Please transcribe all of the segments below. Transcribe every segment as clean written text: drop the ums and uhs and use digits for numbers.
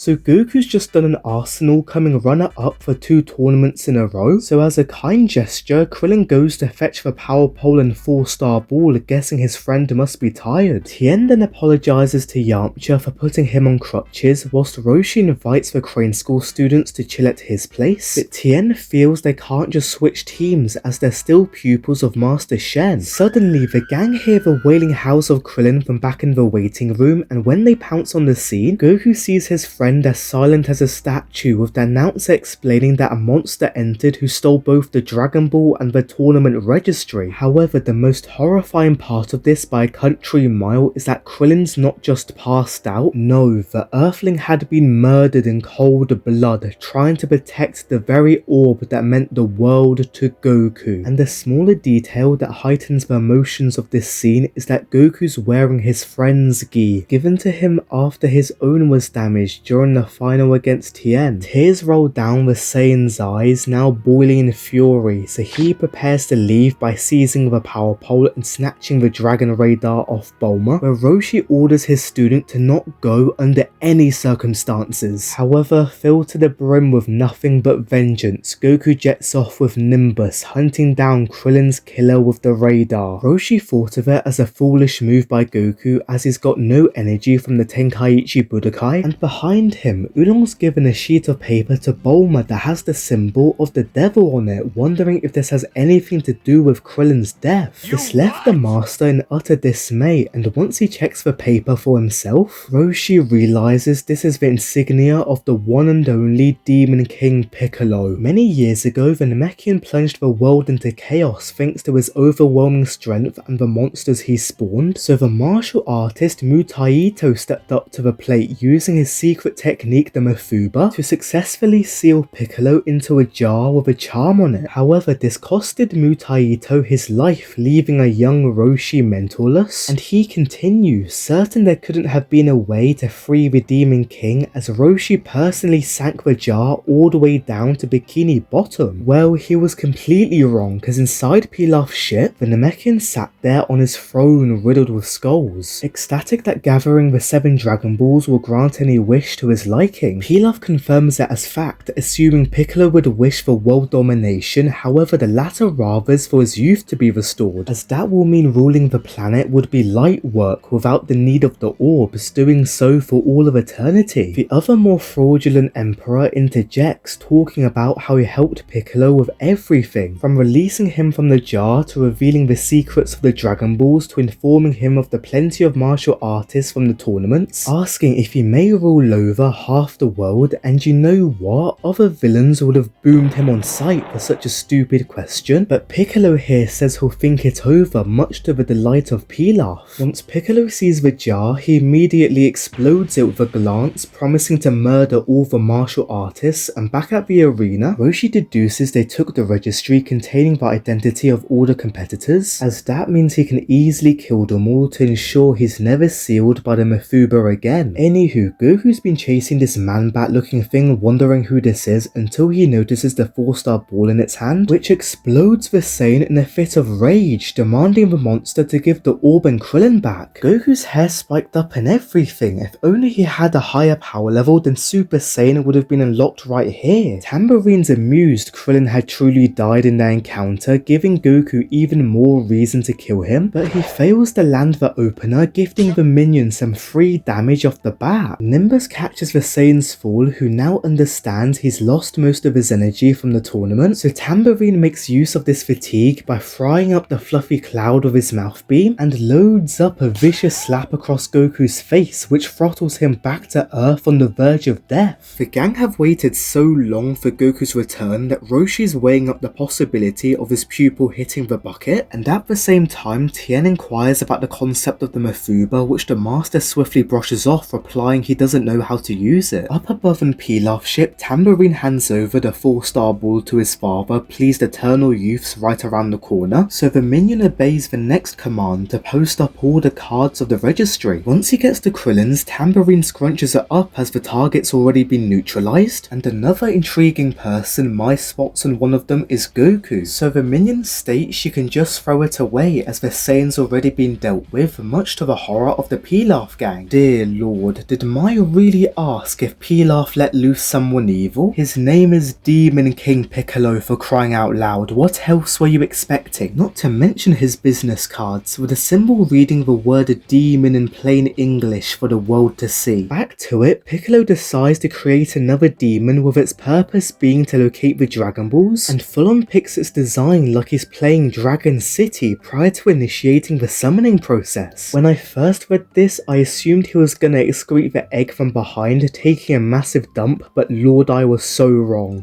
So Goku's just done an arsenal, coming runner-up for 2 tournaments in a row. So as a kind gesture, Krillin goes to fetch the power pole and 4-star ball, guessing his friend must be tired. Tien then apologizes to Yamcha for putting him on crutches, whilst Roshi invites the Crane School students to chill at his place. But Tien feels they can't just switch teams as they're still pupils of Master Shen. Suddenly, the gang hear the wailing howls of Krillin from back in the waiting room, and when they pounce on the scene, Goku sees his friend as silent as a statue, with the announcer explaining that a monster entered who stole both the Dragon Ball and the tournament registry. However, the most horrifying part of this by a country mile is that Krillin's not just passed out, no, the Earthling had been murdered in cold blood, trying to protect the very orb that meant the world to Goku. And the smaller detail that heightens the emotions of this scene is that Goku's wearing his friend's gi, given to him after his own was damaged during the final against Tien. Tears roll down the Saiyan's eyes, now boiling in fury, so he prepares to leave by seizing the power pole and snatching the Dragon Radar off Bulma, where Roshi orders his student to not go under any circumstances. However, filled to the brim with nothing but vengeance, Goku jets off with Nimbus, hunting down Krillin's killer with the radar. Roshi thought of it as a foolish move by Goku, as he's got no energy from the Tenkaichi Budokai, and behind him, Oolong's given a sheet of paper to Bulma that has the symbol of the devil on it, wondering if this has anything to do with Krillin's death. This left the master in utter dismay, and once he checks the paper for himself, Roshi realizes this is the insignia of the one and only Demon King Piccolo. Many years ago, the Namekian plunged the world into chaos thanks to his overwhelming strength and the monsters he spawned, so the martial artist Mutaito stepped up to the plate using his secret technique, the Mafuba, to successfully seal Piccolo into a jar with a charm on it. However, this costed Mutaito his life, leaving a young Roshi mentorless, and he continues, certain there couldn't have been a way to free the Demon King, as Roshi personally sank the jar all the way down to Bikini Bottom. Well, he was completely wrong, because inside Pilaf's ship, the Namekian sat there on his throne riddled with skulls. Ecstatic that gathering the 7 Dragon Balls will grant any wish to his liking, Pilaf confirms it as fact, assuming Piccolo would wish for world domination. However, the latter rathers for his youth to be restored, as that will mean ruling the planet would be light work without the need of the orbs, doing so for all of eternity. The other more fraudulent emperor interjects, talking about how he helped Piccolo with everything, from releasing him from the jar to revealing the secrets of the Dragon Balls to informing him of the plenty of martial artists from the tournaments, asking if he may rule over half the world. And you know what? Other villains would have boomed him on sight for such a stupid question, but Piccolo here says he'll think it over, much to the delight of Pilaf. Once Piccolo sees the jar, he immediately explodes it with a glance, promising to murder all the martial artists. And back at the arena, Roshi deduces they took the registry containing the identity of all the competitors, as that means he can easily kill them all to ensure he's never sealed by the Mafuba again. Anywho, Goku's been chasing this man-bat looking thing, wondering who this is, until he notices the 4-star ball in its hand, which explodes the Saiyan in a fit of rage, demanding the monster to give the orb and Krillin back. Goku's hair spiked up and everything. If only he had a higher power level, then Super Saiyan would have been unlocked right here. Tambourine's amused Krillin had truly died in their encounter, giving Goku even more reason to kill him, but he fails to land the opener, gifting the minion some free damage off the bat. Nimbus catches the Saiyan's fall, who now understands he's lost most of his energy from the tournament, so Tambourine makes use of this fatigue by frying up the fluffy cloud with his mouth beam, and loads up a vicious slap across Goku's face, which throttles him back to Earth on the verge of death. The gang have waited so long for Goku's return that Roshi's weighing up the possibility of his pupil hitting the bucket, and at the same time Tien inquires about the concept of the Mafuba, which the master swiftly brushes off, replying he doesn't know how to use it. Up above in Pilaf's ship, Tambourine hands over the 4-star ball to his father, pleased eternal youths right around the corner, so the minion obeys the next command to post up all the cards of the registry. Once he gets to Krillin's, Tambourine scrunches it up as the target's already been neutralized, and another intriguing person my spots on one of them is Goku, so the minion states she can just throw it away as the Saiyan's already been dealt with, much to the horror of the Pilaf gang. Dear lord, did Mai really we ask if Pilaf let loose someone evil? His name is Demon King Piccolo, for crying out loud. What else were you expecting? Not to mention his business cards, with a symbol reading the word demon in plain English for the world to see. Back to it, Piccolo decides to create another demon with its purpose being to locate the Dragon Balls, and full-on picks its design like he's playing Dragon City prior to initiating the summoning process. When I first read this, I assumed he was gonna excrete the egg from behind, taking a massive dump, but Lord, I was so wrong.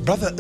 Brother,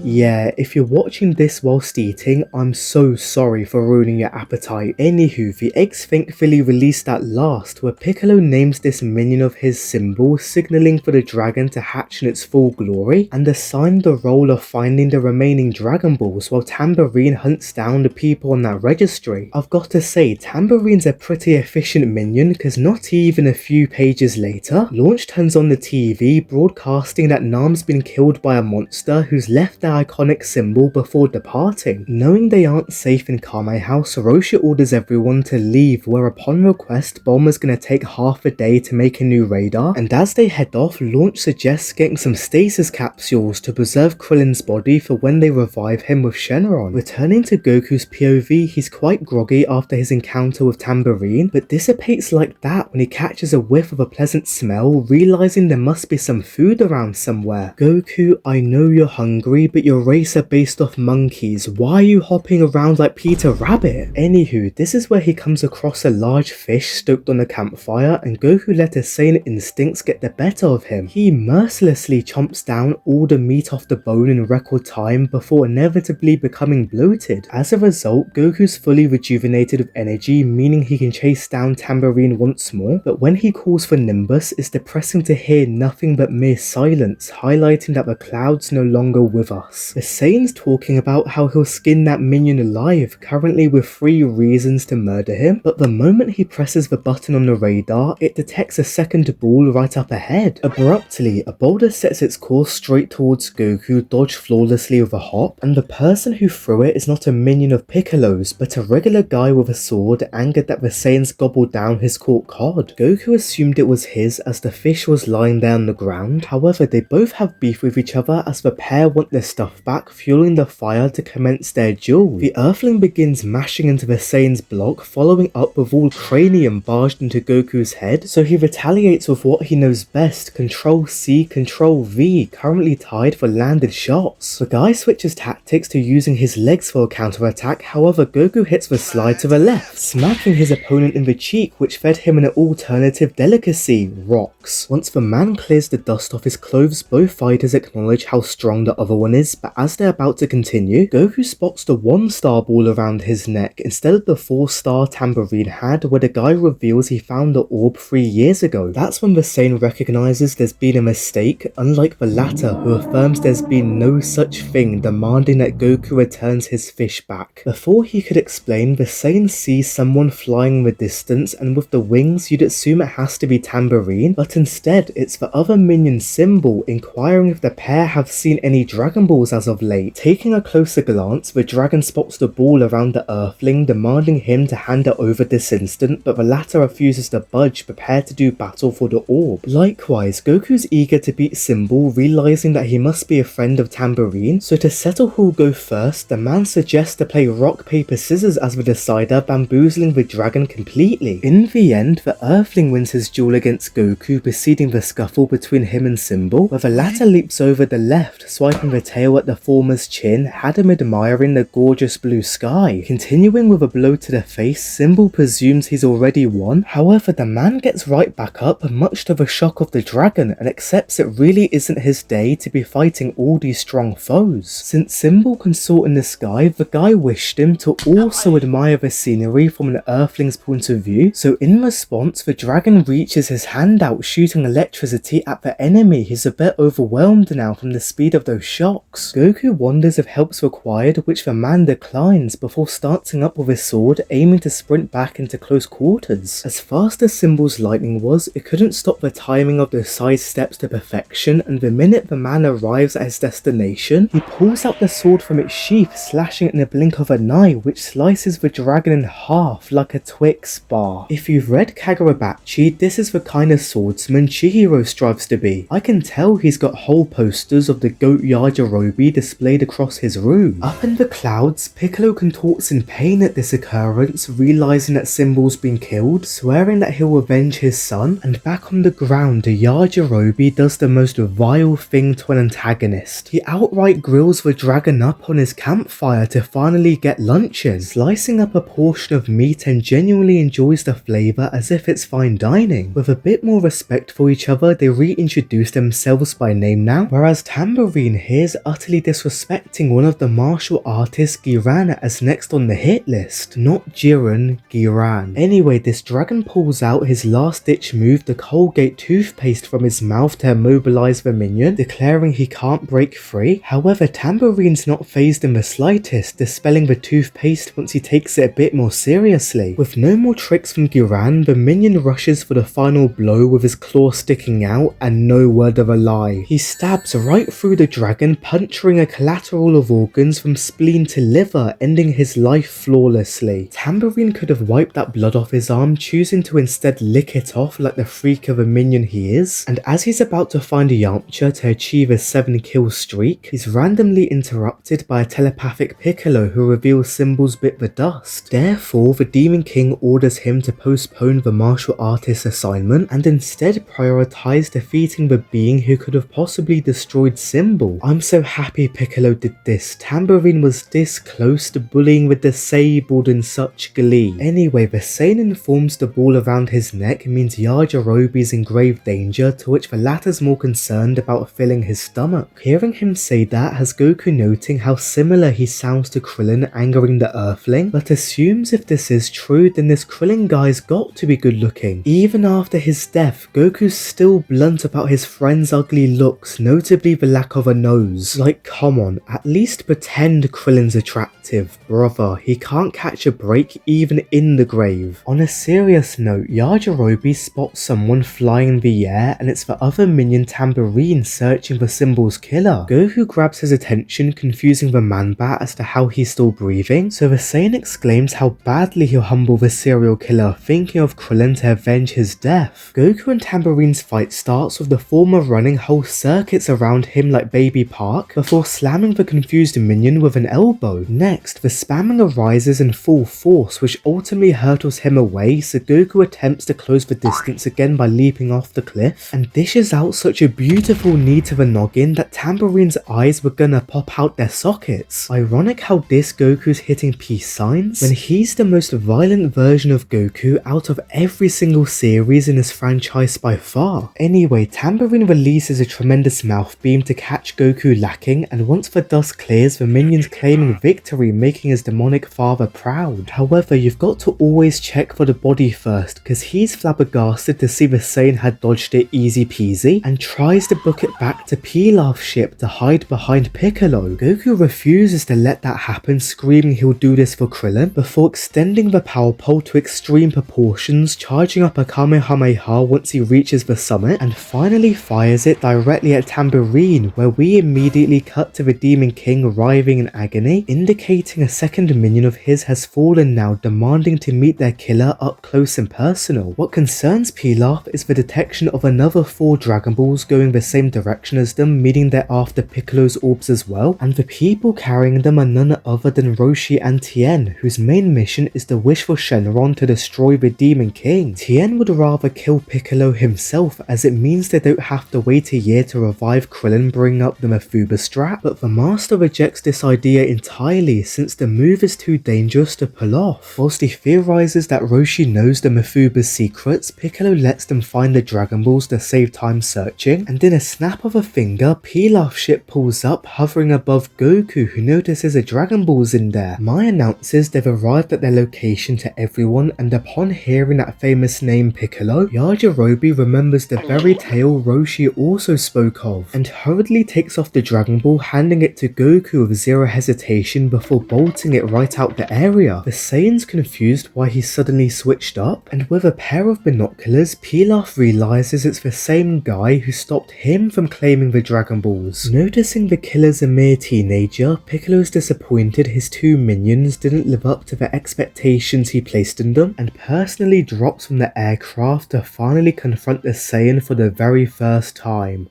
Yeah, if you're watching this whilst eating, I'm so sorry for ruining your appetite. Anywho, the eggs thankfully released at last, where Piccolo names this minion of his symbol, signalling for the dragon to hatch in its full glory, and assigned the role of finding the remaining Dragon Balls while Tambourine hunts down the people on that registry. I've got to say, Tambourine's a pretty efficient minion, because not even a few pages later, Launch turns on the TV, broadcasting that Nam's been killed by a monster who's left their iconic symbol before departing. Knowing they aren't safe in Kame House, Roshi orders everyone to leave, where upon request, Bulma's gonna take half a day to make a new radar, and as they head off, Launch suggests getting some stasis capsules to preserve Krillin's body for when they revive him with Shenron. Returning to Goku's POV, he's quite groggy after his encounter with Tambourine, but dissipates like that when he catches a whiff of a pleasant smell, realizing there must be some food around somewhere. Goku, I know you're hungry, but your race are based off monkeys. Why are you hopping around like Peter Rabbit? Anywho, this is where he comes across a large fish stoked on a campfire, and Goku let his sane instincts get the better of him. He mercilessly chomps down all the meat off the bone in record time before inevitably becoming bloated. As a result, Goku's fully rejuvenated with energy, meaning he can chase down Tambourine once more, but when he calls for Nimbus, it's depressing to hear nothing but mere silence, highlighting that the cloud's no longer with us. The Saiyan's talking about how he'll skin that minion alive, currently with 3 reasons to murder him, but the moment he presses the button on the radar, it detects a second ball right up ahead. Abruptly, a boulder sets its course straight towards Goku, dodged flawlessly with a hop, and the person who threw it is not a minion of Piccolo's, but a regular guy with a sword, angered that the Saiyans gobbled down his caught cod. Goku assumed it was his as the fish was lying there on the ground, however they both have beef with each other as the pair want their stuff back, fueling the fire to commence their duel. The Earthling begins mashing into the Saiyan's block, following up with all cranium barged into Goku's head, so he retaliates with what he knows best, Control-C, Control-V, currently tied for landed shots. The guy switches tactics to using his legs for a counterattack, however Goku hits the slide to the left, smacking his opponent in the cheek, which fed him an alternative delicacy, rocks. Once the man clears the dust off his clothes, both fighters acknowledge how strong the other one is, but as they're about to continue, Goku spots the 1-star ball around his neck instead of the 4-star Tambourine had, where the guy reveals he found the orb 3 years ago. That's when the Saiyan recognizes there's been a mistake, unlike the latter who affirms there's been no such thing, demanding that Goku returns his fish back. Before he could explain, the Saiyan sees someone flying in the distance, and with the wings you'd assume it has to be Tambourine, but instead it's the other minion symbol, inquiring if the pair have seen any Dragon Balls as of late. Taking a closer glance, the dragon spots the ball around the Earthling, demanding him to hand it over this instant, but the latter refuses to budge, prepared to do battle for the orb. Likewise, Goku's eager to beat Symbol, realizing that he must be a friend of Tambourine, so to settle who'll go first, the man suggests to play rock paper scissors as the decider, bamboozling the dragon completely. In the end, the Earthling wins his duel against Goku, preceding the scuffle between him and Symbol, where the latter leaps over the left, swiping the tail at the former's chin, had him admiring the gorgeous blue sky. Continuing with a blow to the face, Symbol presumes he's already won, however the man gets right back up, much to the shock of the dragon, and accepts it really isn't his day to be fighting all these strong foes. Since Symbol can soar in the sky, the guy wished him to also admire the scenery from an Earthling's point of view, so in response the dragon reaches his hand out, shooting electricity at the enemy. He's a bit overwhelmed now from the speed of those shocks. rocks. Goku wonders if help's required, which the man declines before starting up with his sword, aiming to sprint back into close quarters. As fast as Symbol's lightning was, it couldn't stop the timing of those side steps to perfection, and the minute the man arrives at his destination, he pulls out the sword from its sheath, slashing it in a blink of an eye, which slices the dragon in half like a Twix bar. If you've read Kagurabachi, this is the kind of swordsman Chihiro strives to be. I can tell he's got whole posters of the goat Yajirobe displayed across his room. Up in the clouds, Piccolo contorts in pain at this occurrence, realizing that Symbol's been killed, swearing that he'll avenge his son, and back on the ground, Yajirobe does the most vile thing to an antagonist. He outright grills the dragon up on his campfire to finally get luncheon, slicing up a portion of meat and genuinely enjoys the flavour as if it's fine dining. With a bit more respect for each other, they reintroduce themselves by name now, whereas Tambourine here's utterly disrespecting one of the martial artists Giran as next on the hit list. Not Jiren, Giran. Anyway, this dragon pulls out his last ditch move, the Colgate toothpaste, from his mouth to immobilize the minion, declaring he can't break free. However, Tambourine's not phased in the slightest, dispelling the toothpaste once he takes it a bit more seriously. With no more tricks from Giran, the minion rushes for the final blow with his claw sticking out and no word of a lie. He stabs right through the dragon, puncturing a collateral of organs from spleen to liver, ending his life flawlessly. Tambourine could have wiped that blood off his arm, choosing to instead lick it off like the freak of a minion he is, and as he's about to find Yamcha to achieve a 7-kill streak, he's randomly interrupted by a telepathic Piccolo who reveals Symbol's bit the dust. Therefore, the Demon King orders him to postpone the martial artist assignment and instead prioritize defeating the being who could have possibly destroyed Symbol. I'm so happy Piccolo did this. Tambourine was this close to bullying the disabled in such glee. Anyway, the Saiyan informs the ball around his neck means Yajirobe is in grave danger, to which the latter's more concerned about filling his stomach. Hearing him say that has Goku noting how similar he sounds to Krillin, angering the Earthling, but assumes if this is true, then this Krillin guy's got to be good looking. Even after his death, Goku's still blunt about his friend's ugly looks, notably the lack of a nose. Like, come on, at least pretend Krillin's attractive. Brother, he can't catch a break even in the grave. On a serious note, Yajirobe spots someone flying in the air, and it's the other minion Tambourine searching for Symbol's killer. Goku grabs his attention, confusing the man-bat as to how he's still breathing, so the Saiyan exclaims how badly he'll humble the serial killer, thinking of Krillin to avenge his death. Goku and Tambourine's fight starts with the former running whole circuits around him like Baby Park, before slamming the confused minion with an elbow. Next, the spamming arises in full force, which ultimately hurtles him away, so Goku attempts to close the distance again by leaping off the cliff, and dishes out such a beautiful knee to the noggin that Tambourine's eyes were gonna pop out their sockets. Ironic how this Goku's hitting peace signs, when he's the most violent version of Goku out of every single series in this franchise by far. Anyway, Tambourine releases a tremendous mouth beam to catch Goku lacking, and once the dust clears, the minions claiming victory, making his demonic father proud. However, you've got to always check for the body first, cause he's flabbergasted to see the Saiyan had dodged it easy peasy, and tries to book it back to Pilaf's ship to hide behind Piccolo. Goku refuses to let that happen, screaming he'll do this for Krillin, before extending the power pole to extreme proportions, charging up a Kamehameha once he reaches the summit, and finally fires it directly at Tambourine, where we immediately cut to the Demon King writhing in agony, indicating a second minion of his has fallen now, demanding to meet their killer up close and personal. What concerns Pilaf is the detection of another 4 Dragon Balls going the same direction as them, meaning they're after Piccolo's orbs as well, and the people carrying them are none other than Roshi and Tien, whose main mission is to wish for Shenron to destroy the Demon King. Tien would rather kill Piccolo himself, as it means they don't have to wait a year to revive Krillin, bringing up the Mafuba strap, but the Master rejects this idea entirely since the move is too dangerous to pull off. Whilst he theorizes that Roshi knows the Mafuba's secrets, Piccolo lets them find the Dragon Balls to save time searching, and in a snap of a finger, Pilaf's ship pulls up, hovering above Goku, who notices a Dragon Balls in there. Mai announces they've arrived at their location to everyone, and upon hearing that famous name Piccolo, Yajirobe remembers the very tale Roshi also spoke of, and hurriedly takes off the Dragon Dragon Ball, handing it to Goku with zero hesitation before bolting it right out the area. The Saiyan's confused why he suddenly switched up, and with a pair of binoculars, Pilaf realizes it's the same guy who stopped him from claiming the Dragon Balls. Noticing the killer's a mere teenager, Piccolo's disappointed his two minions didn't live up to the expectations he placed in them, and personally drops from the aircraft to finally confront the Saiyan for the very first time.